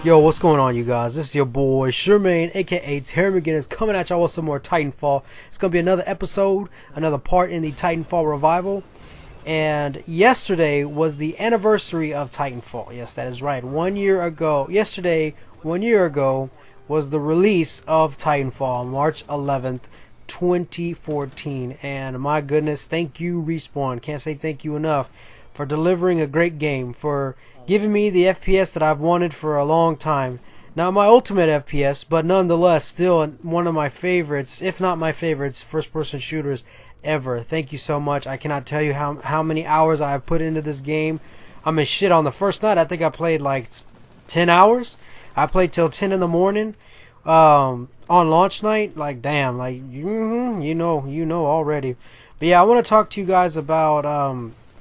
Yo, what's going on, you guys? This is your boy Shermaine, aka Terry McGinnis, coming at y'all with some more Titanfall. It's gonna be another episode, another part in the Titanfall revival. And yesterday was the anniversary of Titanfall. Yes, that is right. 1 year ago, yesterday, 1 year ago, was the release of Titanfall, March 11th, 2014. And my goodness, thank you, Respawn. Can't say thank you enough for delivering a great game, for giving me the FPS that I've wanted for a long time. Not my ultimate FPS, but nonetheless still one of my favorites, if not my favorites, first-person shooters ever. Thank you so much. I cannot tell you how many hours I have put into this game. I mean, shit, on the first night, I think I played like 10 hours. I played till 10 in the morning on launch night. Like, damn, like, you know already. But yeah, I want to talk to you guys about,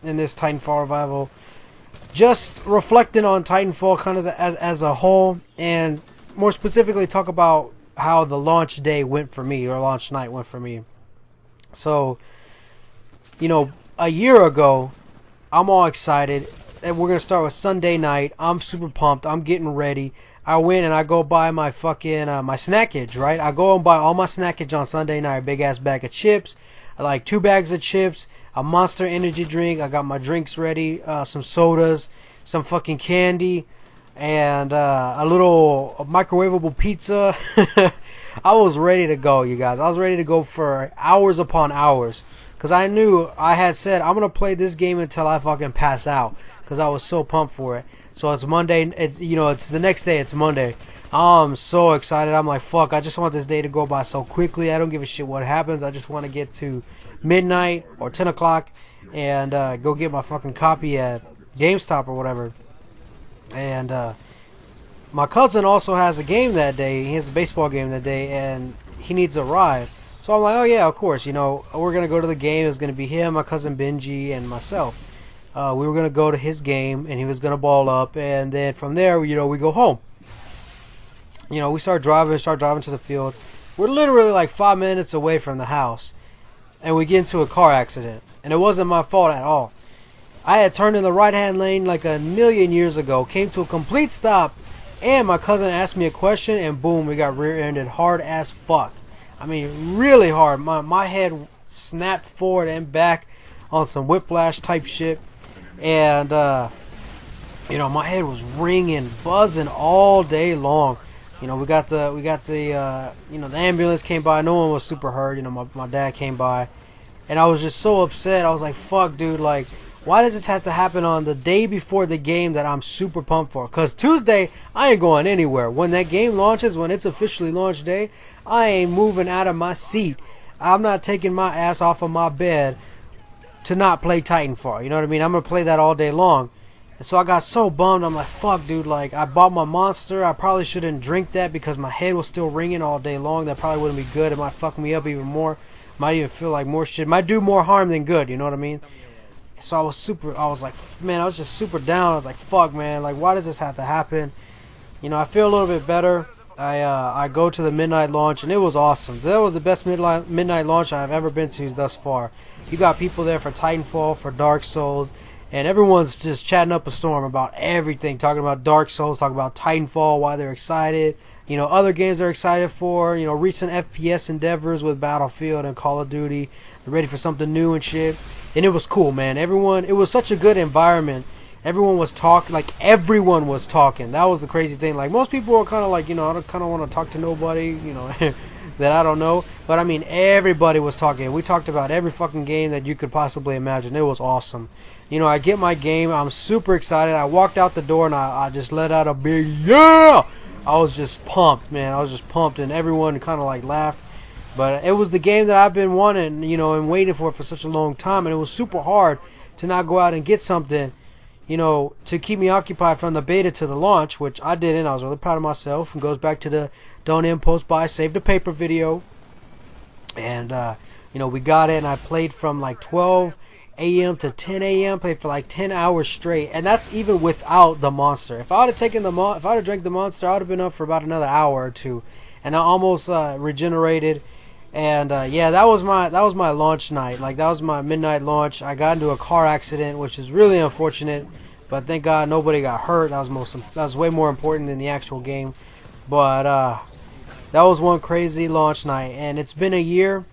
in this Titanfall revival, just reflecting on Titanfall kind of as a whole, and more specifically talk about how the launch day went for me, or launch night went for me. So, a year ago, I'm all excited, and we're gonna start with Sunday night. I'm super pumped. I'm getting ready. I went and I go buy my fucking my snackage, right? I go and buy all my snackage on Sunday night. A big ass bag of chips, like 2 bags of chips, a Monster energy drink. I got my drinks ready, some sodas, some fucking candy, and a little microwavable pizza. I was ready to go, you guys. I was ready to go for hours upon hours, because I knew, I had said, I'm going to play this game until I fucking pass out, because I was so pumped for it. So it's Monday, it's the next day, it's Monday. I'm so excited. I'm like, fuck, I just want this day to go by so quickly. I don't give a shit what happens. I just want to get to midnight or 10 o'clock and go get my fucking copy at GameStop or whatever. And my cousin also has a game that day. He has a baseball game that day, and he needs a ride. So I'm like, oh yeah, of course. We're going to go to the game. It's going to be him, my cousin Benji, and myself. We were going to go to his game, and he was going to ball up. And then from there, we go home. We start driving to the field. We're literally like 5 minutes away from the house, and we get into a car accident. And it wasn't my fault at all. I had turned in the right-hand lane like a million years ago, came to a complete stop, and my cousin asked me a question, and boom, we got rear-ended hard as fuck. I mean, really hard. My head snapped forward and back on some whiplash type shit, and my head was ringing, buzzing all day long. We got the ambulance came by. No one was super hurt. My dad came by, and I was just so upset. I was like, fuck, dude, like, why does this have to happen on the day before the game that I'm super pumped for? Because Tuesday, I ain't going anywhere. When that game launches, when it's officially launch day, I ain't moving out of my seat. I'm not taking my ass off of my bed to not play Titanfall. You know what I mean? I'm going to play that all day long. And so I got so bummed. I'm like, fuck, dude, like, I bought my Monster. I probably shouldn't drink that because my head was still ringing all day long. That probably wouldn't be good. It might fuck me up even more. Might even feel like more shit. Might do more harm than good, you know what I mean? So I was like, man, I was just super down. I was like, fuck, man, like, why does this have to happen? I feel a little bit better. I go to the midnight launch, and it was awesome. That was the best midnight launch I've ever been to thus far. You got people there for Titanfall, for Dark Souls, and everyone's just chatting up a storm about everything, talking about Dark Souls, talking about Titanfall, why they're excited. Other games they're excited for, recent FPS endeavors with Battlefield and Call of Duty. They're ready for something new and shit. And it was cool, man. It was such a good environment. Everyone was talking. That was the crazy thing. Like, most people are kind of like, I don't kind of want to talk to nobody, that I don't know. But I mean, everybody was talking. We talked about every fucking game that you could possibly imagine. It was awesome. I get my game. I'm super excited. I walked out the door and I just let out a big yeah. I was just pumped, man. I was just pumped, and everyone kind of like laughed. But it was the game that I've been wanting, and waiting for such a long time. And it was super hard to not go out and get something, to keep me occupied from the beta to the launch, which I didn't. I was really proud of myself. And goes back to the don't impulse buy, save the paper video. And, we got it, and I played from like 12 a.m. to 10 a.m. Played for like 10 hours straight. And that's even without the Monster. If I would have drank the Monster, I would have been up for about another hour or two. And I almost regenerated. And yeah, that was my launch night. Like, that was my midnight launch. I got into a car accident, which is really unfortunate. but thank God nobody got hurt. That was way more important than the actual game. But that was one crazy launch night, and it's been a year,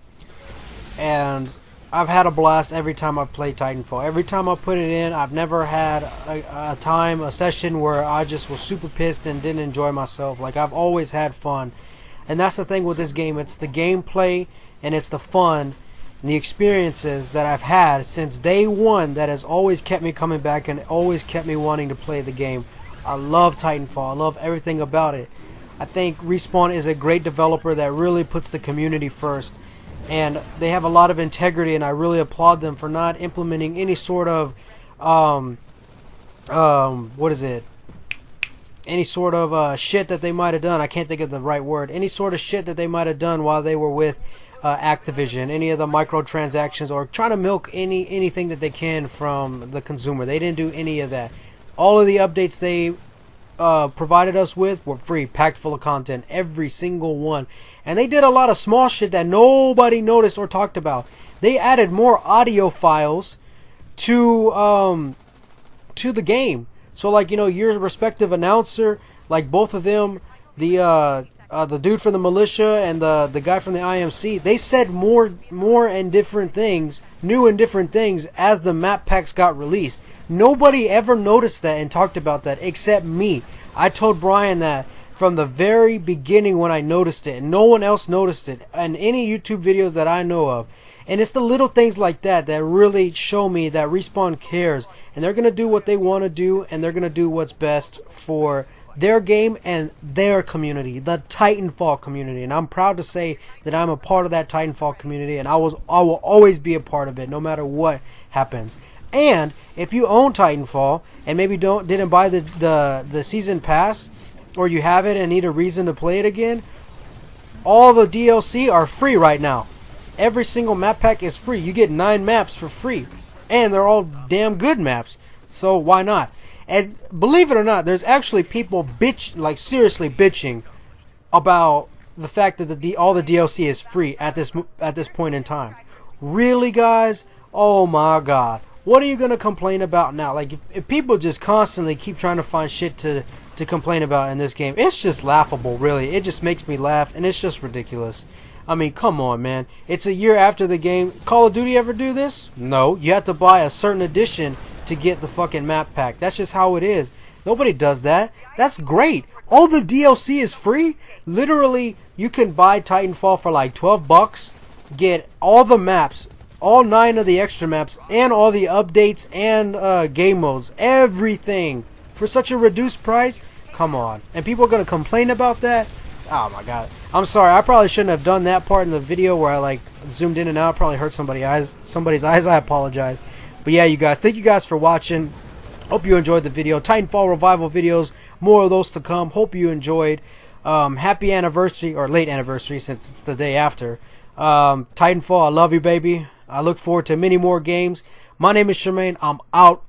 and I've had a blast every time I play Titanfall. Every time I put it in, I've never had a session where I just was super pissed and didn't enjoy myself. Like, I've always had fun. And that's the thing with this game. It's the gameplay and it's the fun and the experiences that I've had since day one that has always kept me coming back and always kept me wanting to play the game. I love Titanfall. I love everything about it. I think Respawn is a great developer that really puts the community first. And they have a lot of integrity, and I really applaud them for not implementing any sort of any sort of shit that they might have done. I can't think of the right word. Any sort of shit that they might have done while they were with Activision. Any of the microtransactions, or trying to milk anything that they can from the consumer. They didn't do any of that. All of the updates they provided us with were free, packed full of content, every single one. And they did a lot of small shit that nobody noticed or talked about. They added more audio files to the game. So, like, you know, your respective announcer, like both of them, the dude from the militia and the guy from the IMC, they said more and different things, new and different things as the map packs got released. Nobody ever noticed that and talked about that except me. I told Brian that from the very beginning when I noticed it, and no one else noticed it in any YouTube videos that I know of. And it's the little things like that that really show me that Respawn cares, and they're going to do what they want to do, and they're going to do what's best for their game and their community, the Titanfall community. And I'm proud to say that I'm a part of that Titanfall community, and I will always be a part of it no matter what happens. And if you own Titanfall and maybe didn't buy the season pass, or you have it and need a reason to play it again, all the DLC are free right now. Every single map pack is free. You get 9 maps for free, and they're all damn good maps. So why not? And believe it or not, there's actually people seriously bitching about the fact that all the DLC is free at this point in time. Really, guys? Oh my God! What are you gonna complain about now? Like, if people just constantly keep trying to find shit to complain about in this game, it's just laughable. Really, it just makes me laugh, and it's just ridiculous. I mean, come on, man. It's a year after the game. Call of Duty ever do this? No. You have to buy a certain edition to get the fucking map pack. That's just how it is. Nobody does that. That's great. All the DLC is free. Literally, you can buy Titanfall for like $12, get all the maps, all 9 of the extra maps, and all the updates and game modes. Everything for such a reduced price. Come on. And people are going to complain about that? Oh my God. I'm sorry. I probably shouldn't have done that part in the video where I like zoomed in and out. Probably hurt somebody's eyes. I apologize. But yeah, you guys, thank you guys for watching. Hope you enjoyed the video. Titanfall Revival videos, more of those to come. Hope you enjoyed. Happy anniversary, or late anniversary since it's the day after. Titanfall, I love you, baby. I look forward to many more games. My name is Charmaine. I'm out.